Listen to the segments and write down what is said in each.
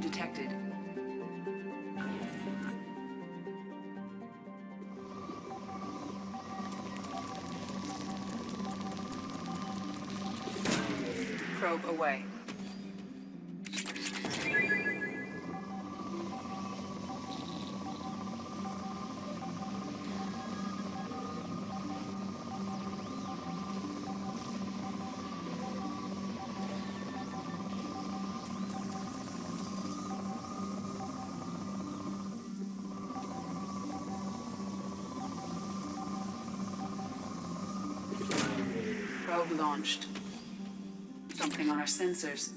activity detected. Probe away. Probe launched. Something on our sensors.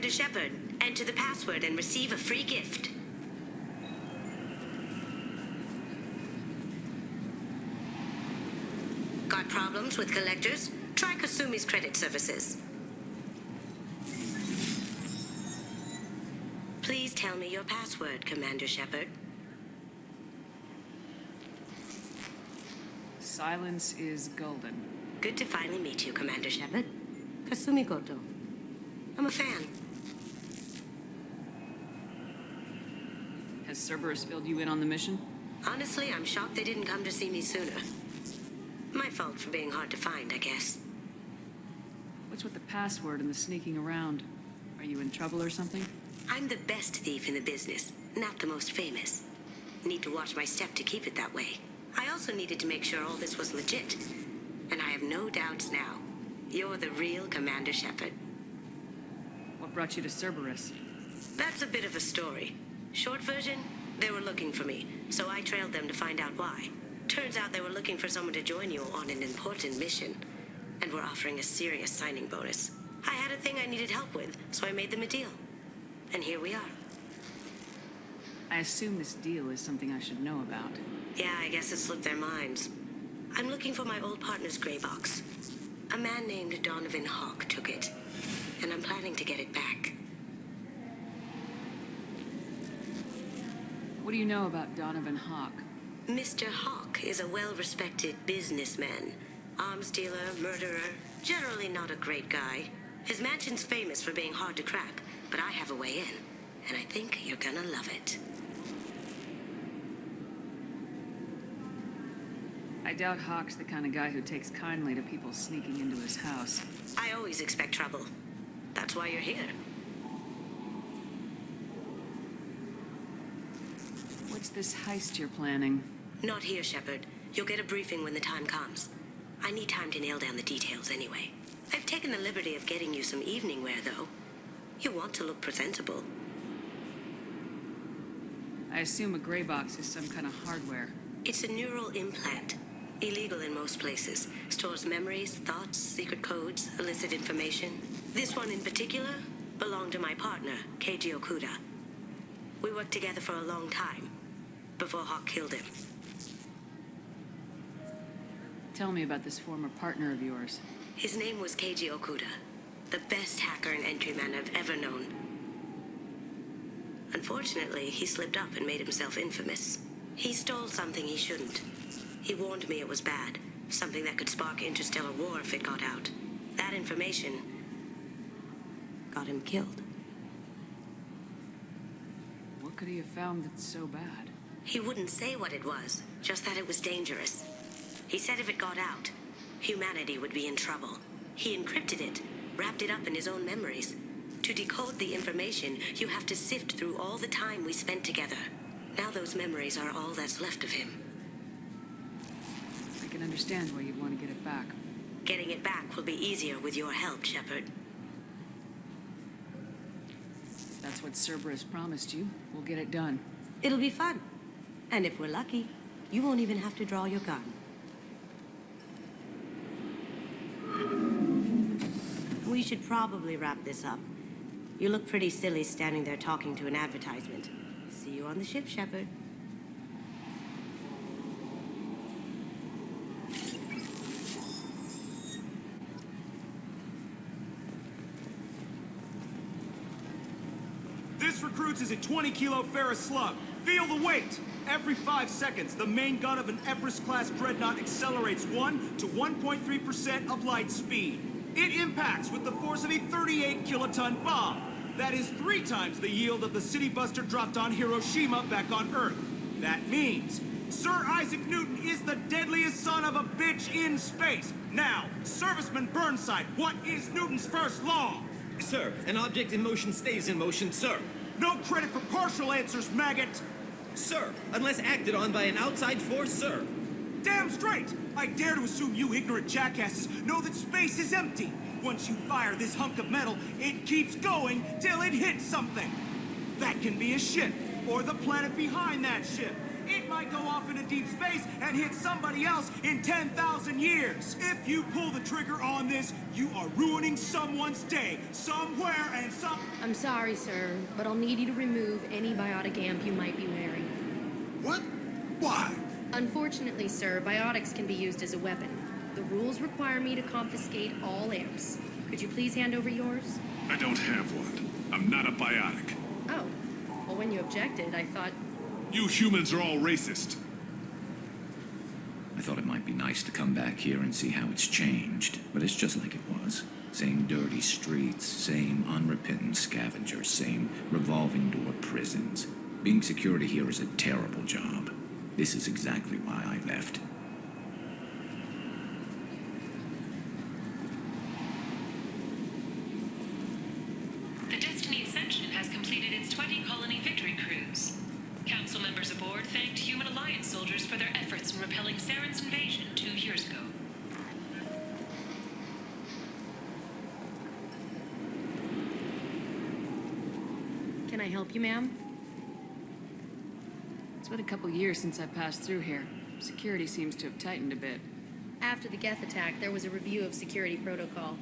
Commander Shepard. Enter the password and receive a free gift. Got problems with collectors? Try Kasumi's credit services. Please tell me your password, Commander Shepard. Silence is golden. Good to finally meet you, Commander Shepard. Kasumi Goto. I'm a fan. Has Cerberus filled you in on the mission? Honestly, I'm shocked they didn't come to see me sooner. My fault for being hard to find, I guess. What's with the password and the sneaking around? Are you in trouble or something? I'm the best thief in the business, not the most famous. Need to watch my step to keep it that way. I also needed to make sure all this was legit. And I have no doubts now. You're the real Commander Shepard. What brought you to Cerberus? That's a bit of a story. Short version, they were looking for me, so I trailed them to find out why. Turns out they were looking for someone to join you on an important mission, and were offering a serious signing bonus. I had a thing I needed help with, so I made them a deal. And here we are. I assume this deal is something I should know about. Yeah, I guess it slipped their minds. I'm looking for my old partner's gray box. A man named Donovan Hawk took it, and I'm planning to get it back. What do you know about Donovan Hawk? Mr. Hawk is a well-respected businessman. Arms dealer, murderer, generally not a great guy. His mansion's famous for being hard to crack, but I have a way in, and I think you're gonna love it. I doubt Hawk's the kind of guy who takes kindly to people sneaking into his house. I always expect trouble. That's why you're here. What's this heist you're planning? Not here, Shepard. You'll get a briefing when the time comes. I need time to nail down the details anyway. I've taken the liberty of getting you some evening wear, though. You want to look presentable. I assume a gray box is some kind of hardware. It's a neural implant. Illegal in most places. Stores memories, thoughts, secret codes, illicit information. This one in particular belonged to my partner, Keiji Okuda. We worked together for a long time, before Hawk killed him. Tell me about this former partner of yours. His name was Keiji Okuda, the best hacker and entryman I've ever known. Unfortunately, he slipped up and made himself infamous. He stole something he shouldn't. He warned me it was bad, something that could spark interstellar war if it got out. That information got him killed. What could he have found that's so bad? He wouldn't say what it was, just that it was dangerous. He said if it got out, humanity would be in trouble. He encrypted it, wrapped it up in his own memories. To decode the information, you have to sift through all the time we spent together. Now those memories are all that's left of him. I can understand why you'd want to get it back. Getting it back will be easier with your help, Shepard. That's what Cerberus promised you. We'll get it done. It'll be fun. And if we're lucky, you won't even have to draw your gun. We should probably wrap this up. You look pretty silly standing there talking to an advertisement. See you on the ship, Shepard. This recruits is a 20-kilo Ferris slug. Feel the weight! Every 5 seconds, the main gun of an Everest-class dreadnought accelerates 1 to 1.3% of light speed. It impacts with the force of a 38-kiloton bomb. That is 3 times the yield of the city buster dropped on Hiroshima back on Earth. That means Sir Isaac Newton is the deadliest son of a bitch in space. Now, Serviceman Burnside, what is Newton's first law? Sir, an object in motion stays in motion, sir. No credit for partial answers, maggot! Sir, unless acted on by an outside force, sir. Damn straight! I dare to assume you ignorant jackasses know that space is empty. Once you fire this hunk of metal, it keeps going till it hits something. That can be a ship, or the planet behind that ship. It It might go off into deep space and hit somebody else in 10,000 years. If you pull the trigger on this, you are ruining someone's day, somewhere and some... I'm sorry, sir, but I'll need you to remove any biotic amp you might be wearing. What? Why? Unfortunately, sir, biotics can be used as a weapon. The rules require me to confiscate all amps. Could you please hand over yours? I don't have one. I'm not a biotic. Oh. Well, when you objected, I thought... You humans are all racist. I thought it might be nice to come back here and see how it's changed, but it's just like it was. Same dirty streets, same unrepentant scavengers, same revolving door prisons. Being security here is a terrible job. This is exactly why I left. The Destiny Ascension has completed its 20-colony victory cruise. Council members aboard thanked Human Alliance soldiers for their efforts in repelling Saren's invasion 2 years ago. Can I help you, ma'am? It's been a couple years since I passed through here. Security seems to have tightened a bit. After the Geth attack, there was a review of security protocol.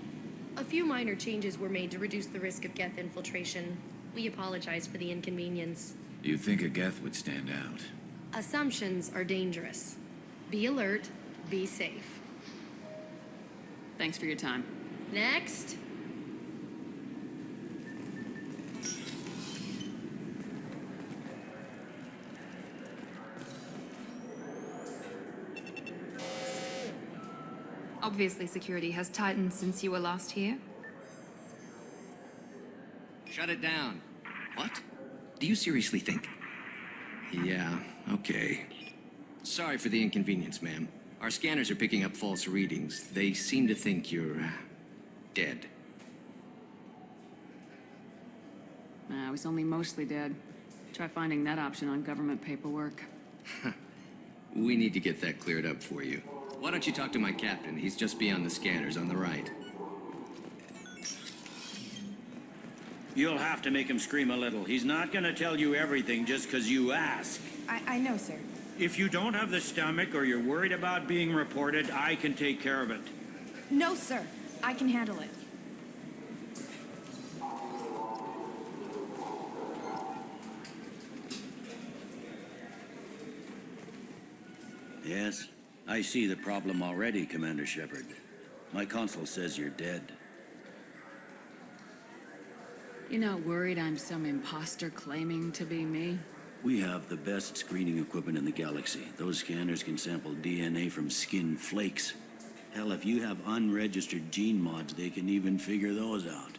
A few minor changes were made to reduce the risk of Geth infiltration. We apologize for the inconvenience. Do you think a Geth would stand out? Assumptions are dangerous. Be alert, be safe. Thanks for your time. Next. Obviously, security has tightened since you were last here. Shut it down. What? Do you seriously think? Yeah, okay. Sorry for the inconvenience, ma'am. Our scanners are picking up false readings. They seem to think you're dead. I was only mostly dead. Try finding that option on government paperwork. We need to get that cleared up for you. Why don't you talk to my captain? He's just beyond the scanners on the right. You'll have to make him scream a little. He's not gonna tell you everything just 'cause you ask. I know, sir. If you don't have the stomach or you're worried about being reported, I can take care of it. No, sir. I can handle it. Yes, I see the problem already, Commander Shepard. My console says you're dead. You're not worried I'm some imposter claiming to be me? We have the best screening equipment in the galaxy. Those scanners can sample DNA from skin flakes. Hell, if you have unregistered gene mods, they can even figure those out.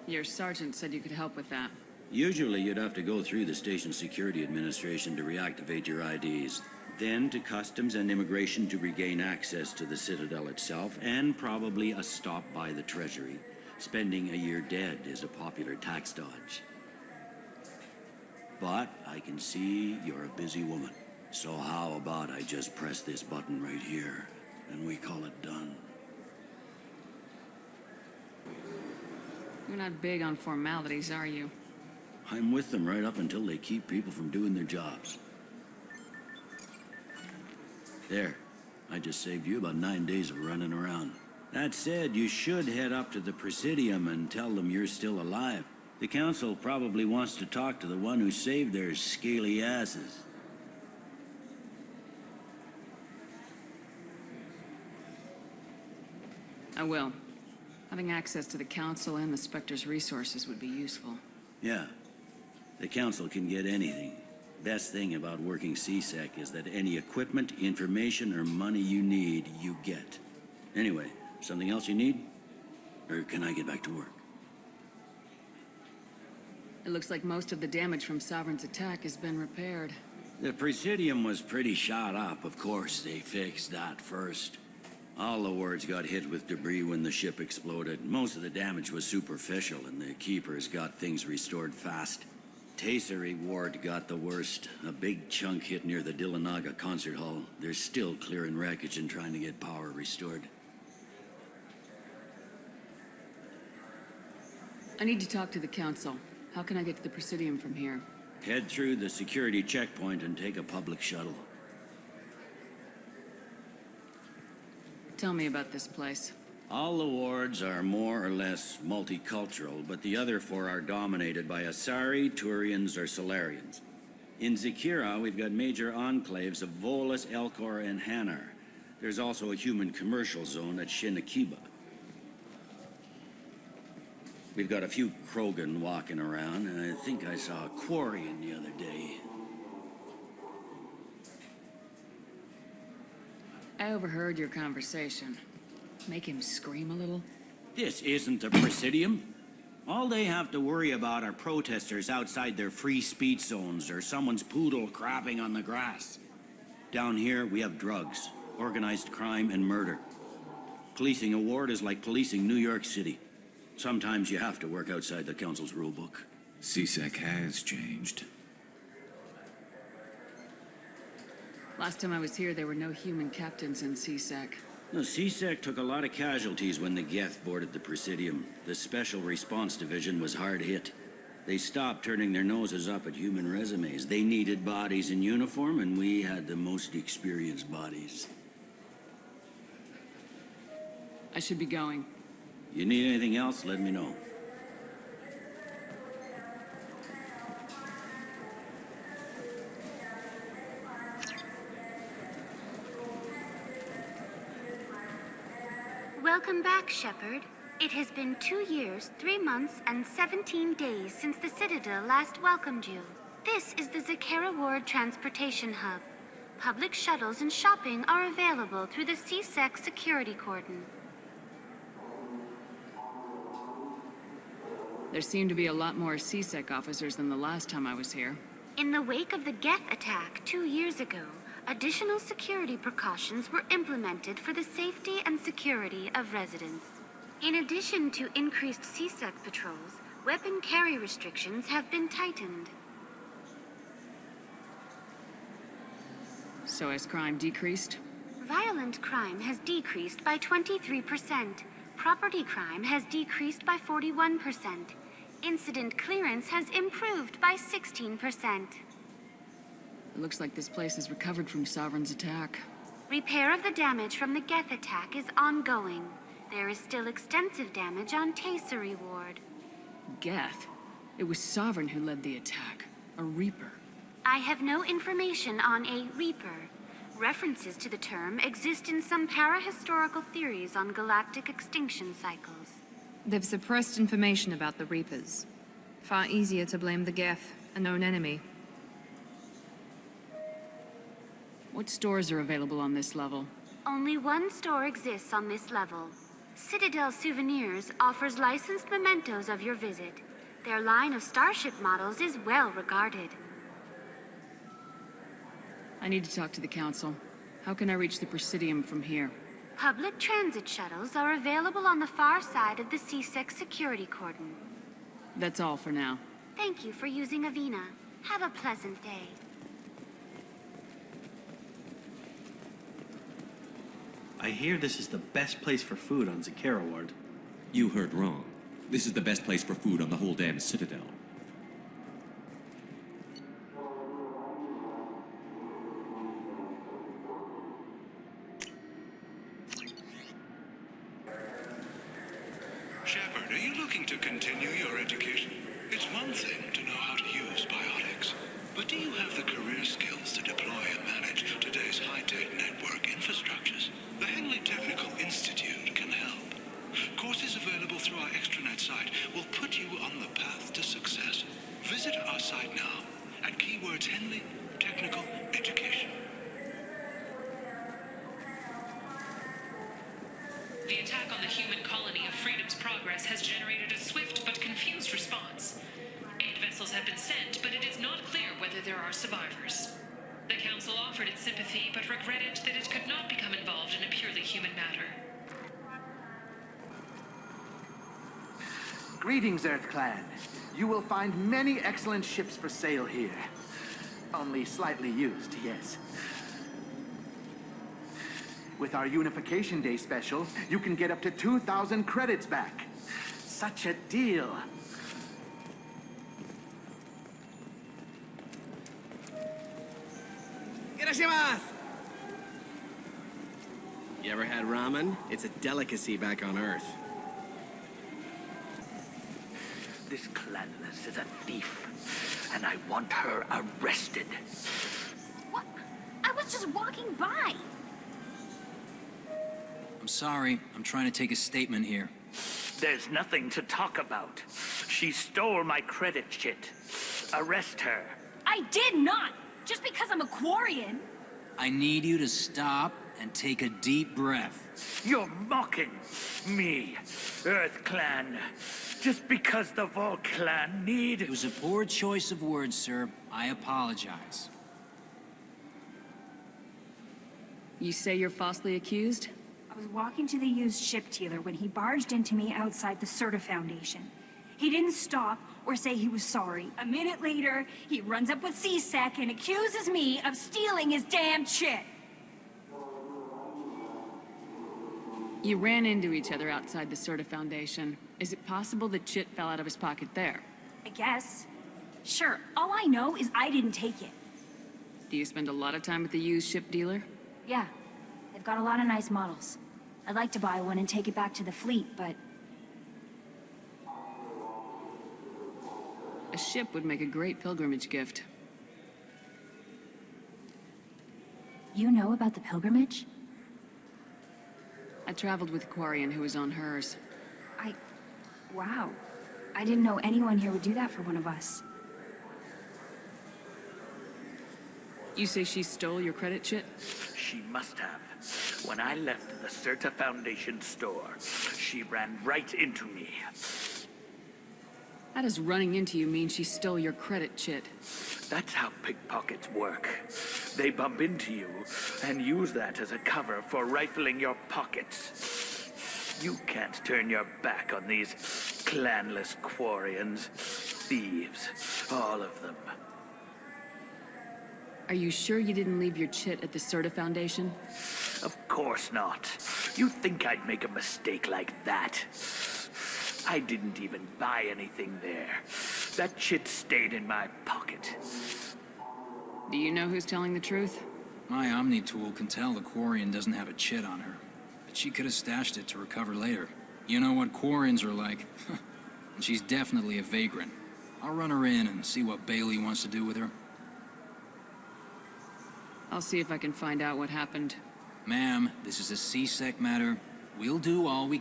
Your sergeant said you could help with that. Usually you'd have to go through the Station Security Administration to reactivate your IDs, then to Customs and Immigration to regain access to the Citadel itself, and probably a stop by the Treasury. Spending a year dead is a popular tax dodge. But I can see you're a busy woman. So how about I just press this button right here, and we call it done? You're not big on formalities, are you? I'm with them right up until they keep people from doing their jobs. There. I just saved you about 9 days of running around. That said, you should head up to the Presidium and tell them you're still alive. The Council probably wants to talk to the one who saved their scaly asses. I will. Having access to the Council and the Spectre's resources would be useful. Yeah. The Council can get anything. Best thing about working CSEC is that any equipment, information, or money you need, you get. Anyway, something else you need? Or can I get back to work? It looks like most of the damage from Sovereign's attack has been repaired. The Presidium was pretty shot up, of course. They fixed that first. All the wards got hit with debris when the ship exploded. Most of the damage was superficial, and the Keepers got things restored fast. Tasery Ward got the worst. A big chunk hit near the Dillanaga concert hall. They're still clearing wreckage and trying to get power restored. I need to talk to the Council. How can I get to the Presidium from here? Head through the security checkpoint and take a public shuttle. Tell me about this place. All the wards are more or less multicultural, but the other four are dominated by Asari, Turians, or Solarians. In Zakira, we've got major enclaves of Volus, Elcor, and Hanar. There's also a human commercial zone at Shin Akiba. We've got a few Krogan walking around, and I think I saw a Quarian the other day. I overheard your conversation. Make him scream a little? This isn't the Presidium. All they have to worry about are protesters outside their free speech zones or someone's poodle crapping on the grass. Down here, we have drugs, organized crime, and murder. Policing a ward is like policing New York City. Sometimes you have to work outside the Council's rulebook. CSEC has changed. Last time I was here, there were no human captains in CSEC. The CSEC took a lot of casualties when the Geth boarded the Presidium. The Special Response Division was hard hit. They stopped turning their noses up at human resumes. They needed bodies in uniform, and we had the most experienced bodies. I should be going. You need anything else, let me know. Welcome back, Shepard. It has been 2 years, 3 months, and 17 days since the Citadel last welcomed you. This is the Zakera Ward Transportation Hub. Public shuttles and shopping are available through the CSEC security cordon. There seem to be a lot more CSEC officers than the last time I was here. In the wake of the Geth attack 2 years ago, additional security precautions were implemented for the safety and security of residents. In addition to increased CSEC patrols, weapon carry restrictions have been tightened. So has crime decreased? Violent crime has decreased by 23%. Property crime has decreased by 41%. Incident clearance has improved by 16%. It looks like this place has recovered from Sovereign's attack. Repair of the damage from the Geth attack is ongoing. There is still extensive damage on Taycery Ward. Geth? It was Sovereign who led the attack. A Reaper. I have no information on a Reaper. References to the term exist in some parahistorical theories on galactic extinction cycles. They've suppressed information about the Reapers. Far easier to blame the Geth, a known enemy. What stores are available on this level? Only one store exists on this level. Citadel Souvenirs offers licensed mementos of your visit. Their line of starship models is well regarded. I need to talk to the Council. How can I reach the Presidium from here? Public transit shuttles are available on the far side of the CSEC security cordon. That's all for now. Thank you for using Avina. Have a pleasant day. I hear this is the best place for food on Zakera Ward. You heard wrong. This is the best place for food on the whole damn Citadel. Shepard, are you looking to continue your education? It's one thing to know how to use biotics, but do you have the career skills to deploy and manage today's high-tech network infrastructures? The Henley Technical Institute can help. Courses available through our extranet site will put you on the path to success. Visit our site now at keywords Henley Technical Education. The attack on the human colony of Freedom's Progress has generated a swift but confused response. Aid vessels have been sent, but it is not clear whether there are survivors. The Council offered its sympathy, but regretted that it could not become involved in a purely human matter. Greetings, Earth Clan. You will find many excellent ships for sale here. Only slightly used, yes. With our Unification Day special, you can get up to 2,000 credits back. Such a deal. You ever had ramen? It's a delicacy back on Earth. This Clanless is a thief, and I want her arrested. What? I was just walking by. I'm sorry. I'm trying to take a statement here. There's nothing to talk about. She stole my credit chit. Arrest her. I did not! Just because I'm a Quarian. I need you to stop and take a deep breath. You're mocking me, Earth Clan. Just because the Vol Clan need... It was a poor choice of words, sir. I apologize. You say you're falsely accused? I was walking to the used ship dealer when he barged into me outside the Serta Foundation. He didn't stop or say he was sorry. A minute later, he runs up with C-Sec and accuses me of stealing his damn chit. You ran into each other outside the Serta Foundation. Is it possible the chit fell out of his pocket there? I guess. Sure, all I know is I didn't take it. Do you spend a lot of time at the used ship dealer? Yeah, they've got a lot of nice models. I'd like to buy one and take it back to the fleet, but... A ship would make a great pilgrimage gift. You know about the pilgrimage? I traveled with a Quarian who was on hers. Wow. I didn't know anyone here would do that for one of us. You say she stole your credit chit? She must have. When I left the Serta Foundation store, she ran right into me. How does running into you mean she stole your credit chit? That's how pickpockets work. They bump into you and use that as a cover for rifling your pockets. You can't turn your back on these clanless Quarians. Thieves, all of them. Are you sure you didn't leave your chit at the Serta Foundation? Of course not. You think I'd make a mistake like that? I didn't even buy anything there. That chit stayed in my pocket. Do you know who's telling the truth? My Omni tool can tell the Quarian doesn't have a chit on her, but she could have stashed it to recover later. You know what Quarians are like. And she's definitely a vagrant. I'll run her in and see what Bailey wants to do with her. I'll see if I can find out what happened. Ma'am, this is a C-Sec matter. We'll do all we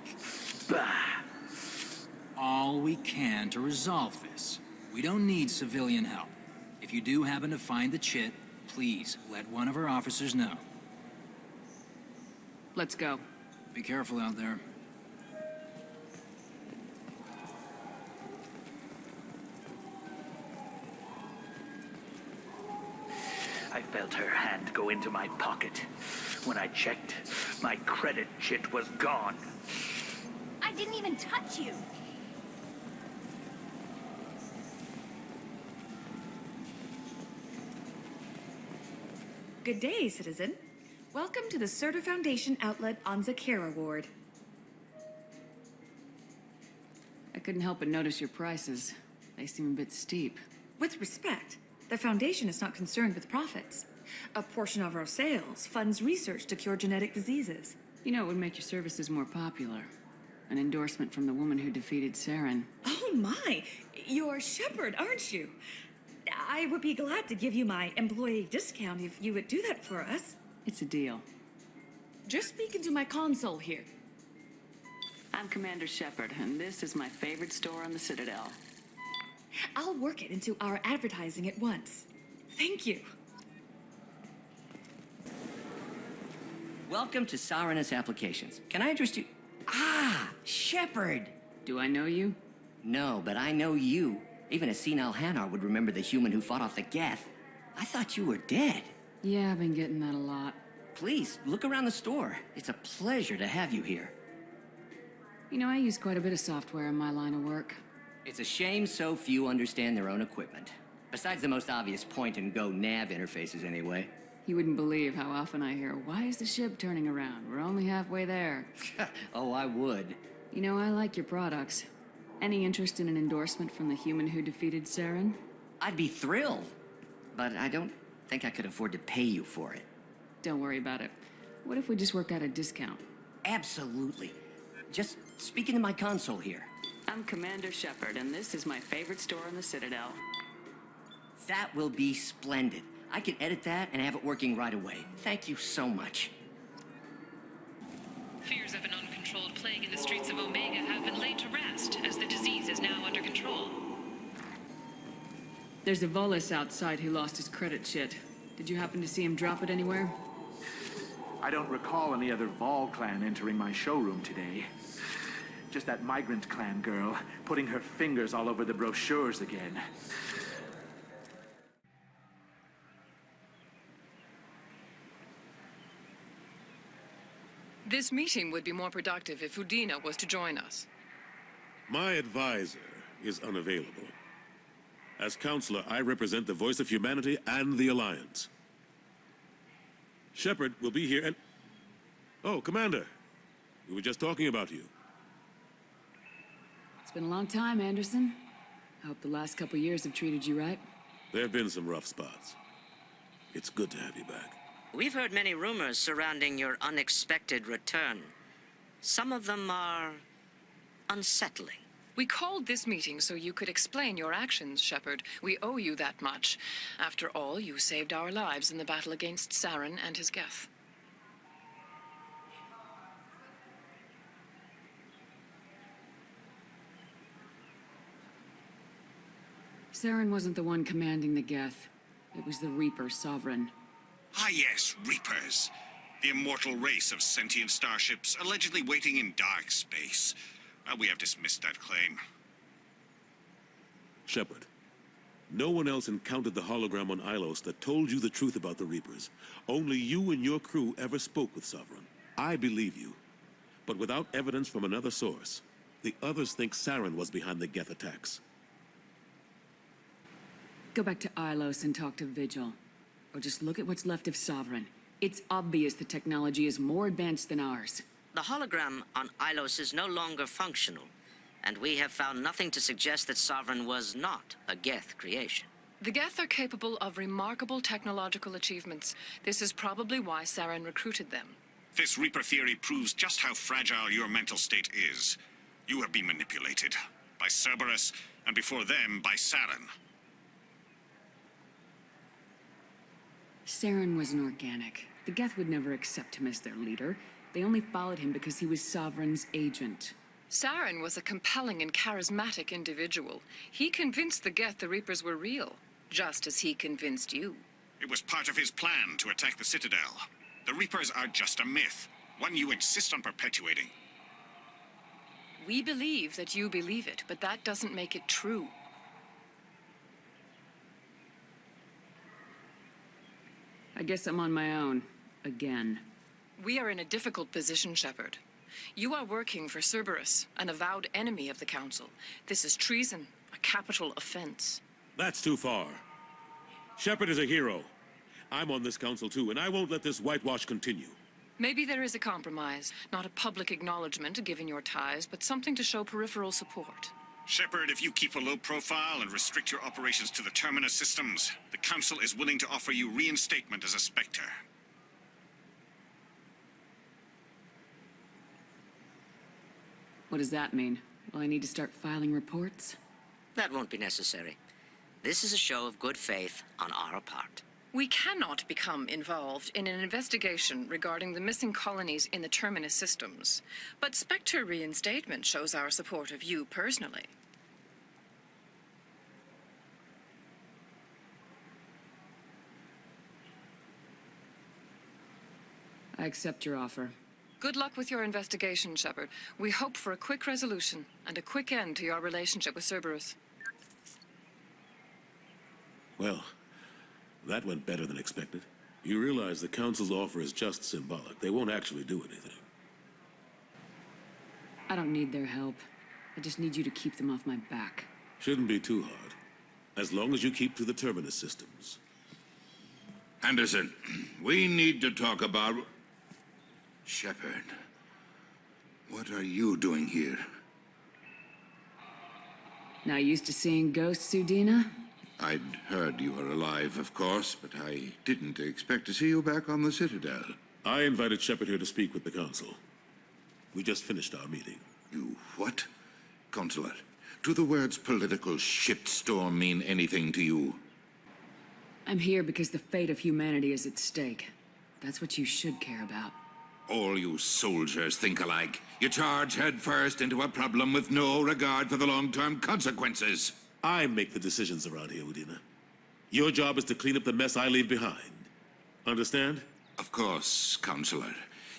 can to resolve this. We don't need civilian help. If you do happen to find the chit, please let one of our officers know. Let's go. Be careful out there. I felt her hand go into my pocket. When I checked, my credit chit was gone. I didn't even touch you. Good day, citizen. Welcome to the Serta Foundation outlet on Zakera Ward. I couldn't help but notice your prices. They seem a bit steep. With respect, the Foundation is not concerned with profits. A portion of our sales funds research to cure genetic diseases. You know, it would make your services more popular. An endorsement from the woman who defeated Saren. Oh my! You're Shepard, aren't you? I would be glad to give you my employee discount if you would do that for us. It's a deal. Just speaking to my console here. I'm Commander Shepard, and this is my favorite store on the Citadel. I'll work it into our advertising at once. Thank you. Welcome to Sarenus Applications. Can I interest you? Ah, Shepard! Do I know you? No, but I know you. Even a senile Hanar would remember the human who fought off the Geth. I thought you were dead. Yeah, I've been getting that a lot. Please, look around the store. It's a pleasure to have you here. You know, I use quite a bit of software in my line of work. It's a shame so few understand their own equipment. Besides the most obvious point-and-go nav interfaces, anyway. You wouldn't believe how often I hear, "Why is the ship turning around? We're only halfway there." Oh, I would. You know, I like your products. Any interest in an endorsement from the human who defeated Saren? I'd be thrilled. But I don't think I could afford to pay you for it. Don't worry about it. What if we just work out a discount? Absolutely. Just speak into my console here. I'm Commander Shepard, and this is my favorite store in the Citadel. That will be splendid. I can edit that and have it working right away. Thank you so much. Fears of an uncontrolled plague in the streets of Omega have been laid to rest, as the disease is now under control. There's a Volus outside who lost his credit shit. Did you happen to see him drop it anywhere? I don't recall any other Vol clan entering my showroom today. Just that migrant clan girl putting her fingers all over the brochures again. This meeting would be more productive if Udina was to join us. My advisor is unavailable. As counselor, I represent the voice of humanity and the Alliance. Shepard will be here and... Oh, Commander. We were just talking about you. It's been a long time, Anderson. I hope the last couple years have treated you right. There have been some rough spots. It's good to have you back. We've heard many rumors surrounding your unexpected return. Some of them are unsettling. We called this meeting so you could explain your actions, Shepard. We owe you that much. After all, you saved our lives in the battle against Saren and his Geth. Saren wasn't the one commanding the Geth. It was the Reaper Sovereign. Ah yes, Reapers. The immortal race of sentient starships allegedly waiting in dark space. We have dismissed that claim. Shepard, no one else encountered the hologram on Ilos that told you the truth about the Reapers. Only you and your crew ever spoke with Sovereign. I believe you. But without evidence from another source, the others think Saren was behind the Geth attacks. Go back to Ilos and talk to Vigil. Or just look at what's left of Sovereign. It's obvious the technology is more advanced than ours. The hologram on Ilos is no longer functional, and we have found nothing to suggest that Sovereign was not a Geth creation. The Geth are capable of remarkable technological achievements. This is probably why Saren recruited them. This Reaper theory proves just how fragile your mental state is. You have been manipulated by Cerberus, and before them, by Saren. Saren was an organic. The Geth would never accept him as their leader. They only followed him because he was Sovereign's agent. Saren was a compelling and charismatic individual. He convinced the Geth the Reapers were real, just as he convinced you. It was part of his plan to attack the Citadel. The Reapers are just a myth, one you insist on perpetuating. We believe that you believe it, but that doesn't make it true. I guess I'm on my own. Again. We are in a difficult position, Shepard. You are working for Cerberus, an avowed enemy of the Council. This is treason, a capital offense. That's too far. Shepard is a hero. I'm on this council too, and I won't let this whitewash continue. Maybe there is a compromise. Not a public acknowledgement given your ties, but something to show peripheral support. Shepard, if you keep a low profile and restrict your operations to the Terminus systems, the Council is willing to offer you reinstatement as a Spectre. What does that mean? Will I need to start filing reports? That won't be necessary. This is a show of good faith on our part. We cannot become involved in an investigation regarding the missing colonies in the Terminus systems, but Spectre reinstatement shows our support of you personally. I accept your offer. Good luck with your investigation, Shepard. We hope for a quick resolution and a quick end to your relationship with Cerberus. Well, that went better than expected. You realize the Council's offer is just symbolic. They won't actually do anything. I don't need their help. I just need you to keep them off my back. Shouldn't be too hard. As long as you keep to the Terminus systems. Anderson, we need to talk about... Shepard, what are you doing here? Not used to seeing ghosts, Udina? I'd heard you were alive, of course, but I didn't expect to see you back on the Citadel. I invited Shepard here to speak with the Council. We just finished our meeting. You what? Consular, do the words political shitstorm mean anything to you? I'm here because the fate of humanity is at stake. That's what you should care about. All you soldiers think alike. You charge headfirst into a problem with no regard for the long-term consequences. I make the decisions around here, Udina. Your job is to clean up the mess I leave behind. Understand? Of course, Counselor.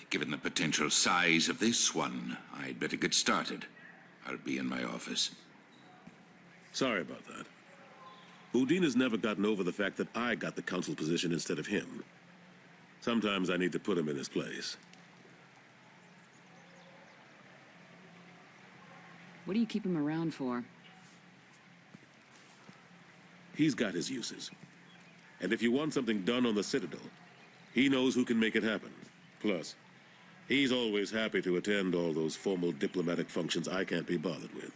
Given the potential size of this one, I'd better get started. I'll be in my office. Sorry about that. Udina's never gotten over the fact that I got the Council position instead of him. Sometimes I need to put him in his place. What do you keep him around for? He's got his uses. And if you want something done on the Citadel, he knows who can make it happen. Plus, he's always happy to attend all those formal diplomatic functions I can't be bothered with.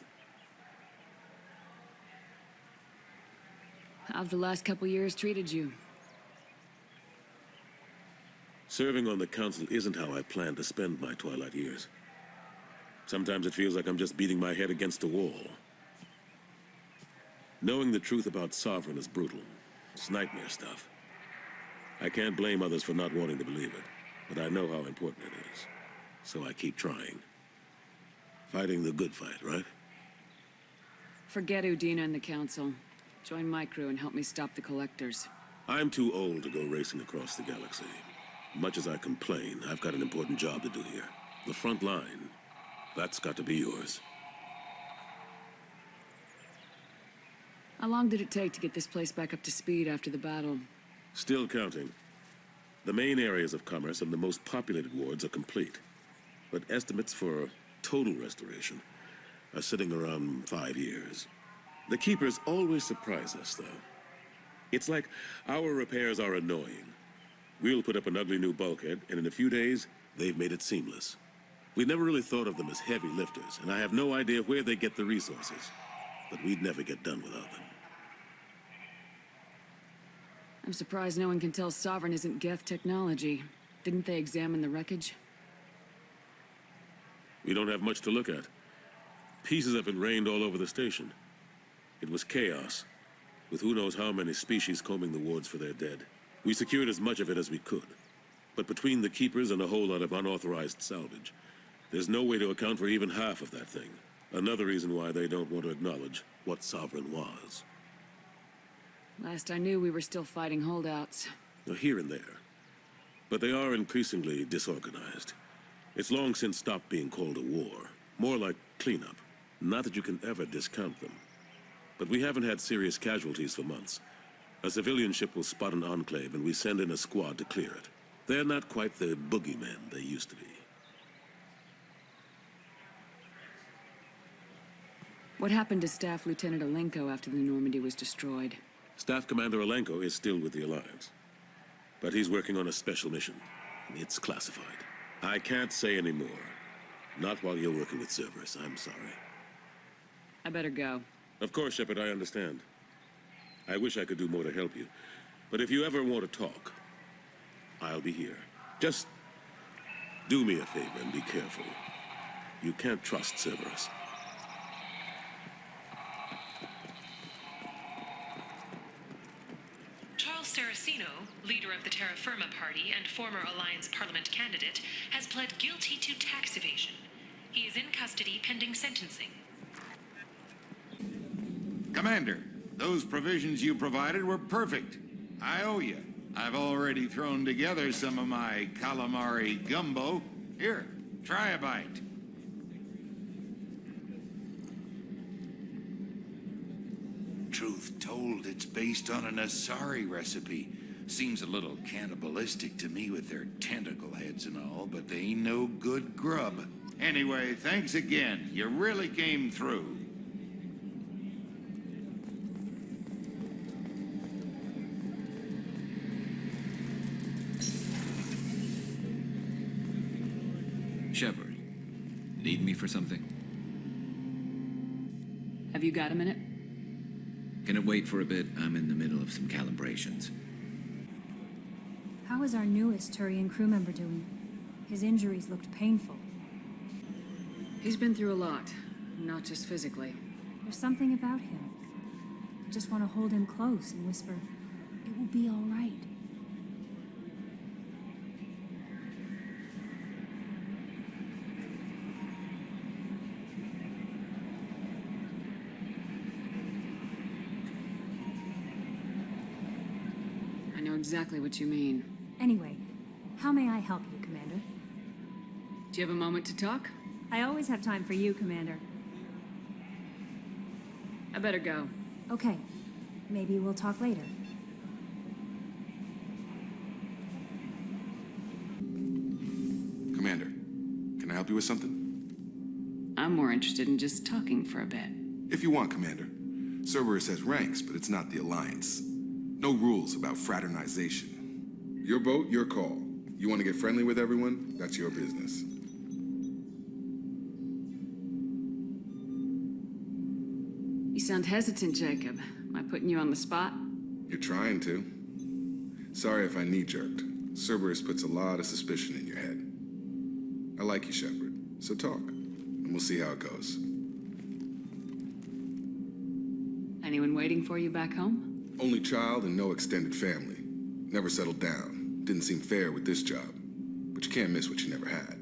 How've the last couple years treated you? Serving on the Council isn't how I plan to spend my twilight years. Sometimes it feels like I'm just beating my head against a wall. Knowing the truth about Sovereign is brutal. It's nightmare stuff. I can't blame others for not wanting to believe it, but I know how important it is. So I keep trying. Fighting the good fight, right? Forget Udina and the Council. Join my crew and help me stop the Collectors. I'm too old to go racing across the galaxy. Much as I complain, I've got an important job to do here. The front line. That's got to be yours. How long did it take to get this place back up to speed after the battle? Still counting. The main areas of commerce and the most populated wards are complete. But estimates for total restoration are sitting around 5 years. The Keepers always surprise us, though. It's like our repairs are annoying. We'll put up an ugly new bulkhead, and in a few days, they've made it seamless. We never really thought of them as heavy lifters, and I have no idea where they get the resources. But we'd never get done without them. I'm surprised no one can tell Sovereign isn't Geth technology. Didn't they examine the wreckage? We don't have much to look at. Pieces have been rained all over the station. It was chaos, with who knows how many species combing the wards for their dead. We secured as much of it as we could. But between the Keepers and a whole lot of unauthorized salvage, there's no way to account for even half of that thing. Another reason why they don't want to acknowledge what Sovereign was. Last I knew, we were still fighting holdouts. Here and there. But they are increasingly disorganized. It's long since stopped being called a war. More like cleanup. Not that you can ever discount them. But we haven't had serious casualties for months. A civilian ship will spot an enclave and we send in a squad to clear it. They're not quite the boogeymen they used to be. What happened to Staff Lieutenant Alenko after the Normandy was destroyed? Staff Commander Alenko is still with the Alliance. But he's working on a special mission. It's classified. I can't say any more. Not while you're working with Cerberus, I'm sorry. I better go. Of course, Shepard, I understand. I wish I could do more to help you. But if you ever want to talk, I'll be here. Just do me a favor and be careful. You can't trust Cerberus. Charles Saraceno, leader of the Terra Firma Party and former Alliance Parliament candidate, has pled guilty to tax evasion. He is in custody pending sentencing. Commander, those provisions you provided were perfect. I owe you. I've already thrown together some of my calamari gumbo. Here, try a bite. Truth told, it's based on an Asari recipe. Seems a little cannibalistic to me with their tentacle heads and all, but they ain't no good grub. Anyway, thanks again. You really came through. Shepard, need me for something? Have you got a minute? Can it wait for a bit? I'm in the middle of some calibrations. How is our newest Turian crew member doing? His injuries looked painful. He's been through a lot, not just physically. There's something about him. I just want to hold him close and whisper, "It will be all right." I know exactly what you mean. Anyway, how may I help you, Commander? Do you have a moment to talk? I always have time for you, Commander. I better go. Okay, maybe we'll talk later. Commander, can I help you with something? I'm more interested in just talking for a bit. If you want, Commander. Cerberus has ranks, but it's not the Alliance. No rules about fraternization. Your boat, your call. You want to get friendly with everyone? That's your business. You sound hesitant, Jacob. Am I putting you on the spot? You're trying to. Sorry if I knee-jerked. Cerberus puts a lot of suspicion in your head. I like you, Shepard. So talk, and we'll see how it goes. Anyone waiting for you back home? Only child and no extended family. Never settled down. Didn't seem fair with this job. But you can't miss what you never had.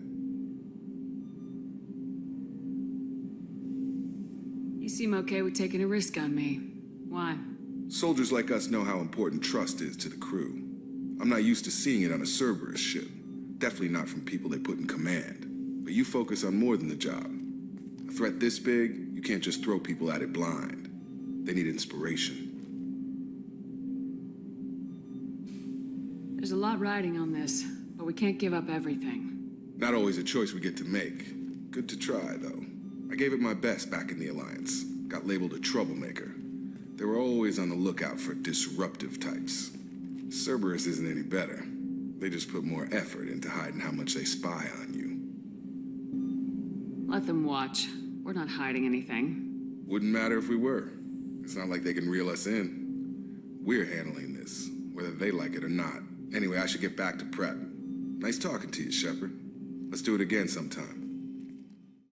You seem okay with taking a risk on me. Why? Soldiers like us know how important trust is to the crew. I'm not used to seeing it on a Cerberus ship. Definitely not from people they put in command. But you focus on more than the job. A threat this big, you can't just throw people at it blind. They need inspiration. There's a lot riding on this, but we can't give up everything. Not always a choice we get to make. Good to try, though. I gave it my best back in the Alliance. Got labeled a troublemaker. They were always on the lookout for disruptive types. Cerberus isn't any better. They just put more effort into hiding how much they spy on you. Let them watch. We're not hiding anything. Wouldn't matter if we were. It's not like they can reel us in. We're handling this, whether they like it or not. Anyway, I should get back to prep. Nice talking to you, Shepard. Let's do it again sometime.